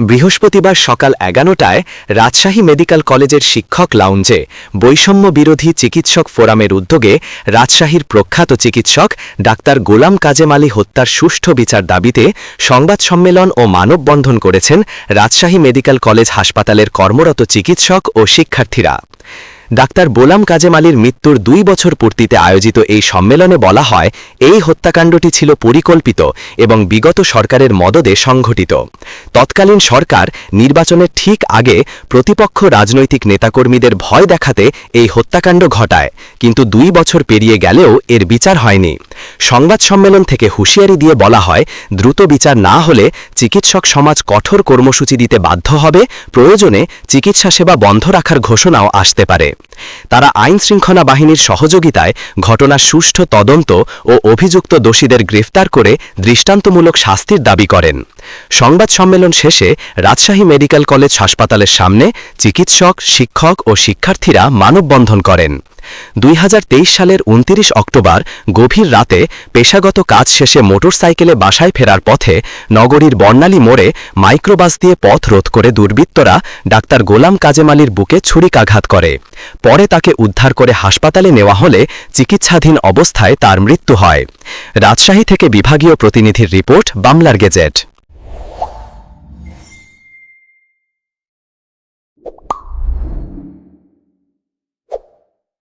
বৃহস্পতিবার সকাল 11টায় রাজশাহী মেডিকেল কলেজের শিক্ষক লাউঞ্জে বৈষম্য বিরোধী চিকিৎসক ফোরামের উদ্যোগে রাজশাহীর প্রখ্যাত চিকিৎসক ডাক্তার গোলাম কাজেম আলী হত্যার সুষ্ঠু বিচার দাবিতে সংবাদ সম্মেলন ও মানববন্ধন করেছেন রাজশাহী মেডিকেল কলেজ হাসপাতালের কর্মরত চিকিৎসক ও শিক্ষার্থীরা। ডাক্তার গোলাম কাজেম আলীর মৃত্যুর 2 বছর পূর্তিতে আয়োজিত এই সম্মেলনে বলা হয়, এই হত্যাকাণ্ডটি ছিল পরিকল্পিত এবং বিগত সরকারের মদদে সংঘটিত। তৎকালীন সরকার নির্বাচনের ঠিক আগে প্রতিপক্ষ রাজনৈতিক নেতাকর্মীদের ভয় দেখাতে এই হত্যাকাণ্ড ঘটায়, কিন্তু 2 বছর পেরিয়ে গেলেও এর বিচার হয়নি। সংবাদ সম্মেলন থেকে হুঁশিয়ারি দিয়ে বলা হয়, দ্রুত বিচার না হলে চিকিৎসক সমাজ কঠোর কর্মসূচি দিতে বাধ্য হবে, প্রয়োজনে চিকিৎসা সেবা বন্ধ রাখার ঘোষণাও আসতে পারে। তারা আইনশৃঙ্খলা বাহিনীর সহযোগিতায় ঘটনার সুষ্ঠু তদন্ত ও অভিযুক্ত দোষীদের গ্রেফতার করে দৃষ্টান্তমূলক শাস্তির দাবি করেন। সংবাদ সম্মেলন শেষে রাজশাহী মেডিকেল কলেজ হাসপাতালের সামনে চিকিৎসক, শিক্ষক ও শিক্ষার্থীরা মানববন্ধন করেন। 2023 সালের 29 অক্টোবর গভীর রাতে পেশাগত কাজ শেষে মোটরসাইকেলে বাসায় ফেরার পথে নগরীর বর্ণালী মোড়ে মাইক্রোবাস দিয়ে পথ রোধ করে দুর্বৃত্তরা ডাক্তার গোলাম কাজেম আলীর বুকে ছুরিকাঘাত করে। পরে তাকে উদ্ধার করে হাসপাতালে নেওয়া হলে চিকিৎসাধীন অবস্থায় তার মৃত্যু হয়। রাজশাহী থেকে বিভাগীয় প্রতিনিধির রিপোর্ট, বাংলার গেজেট।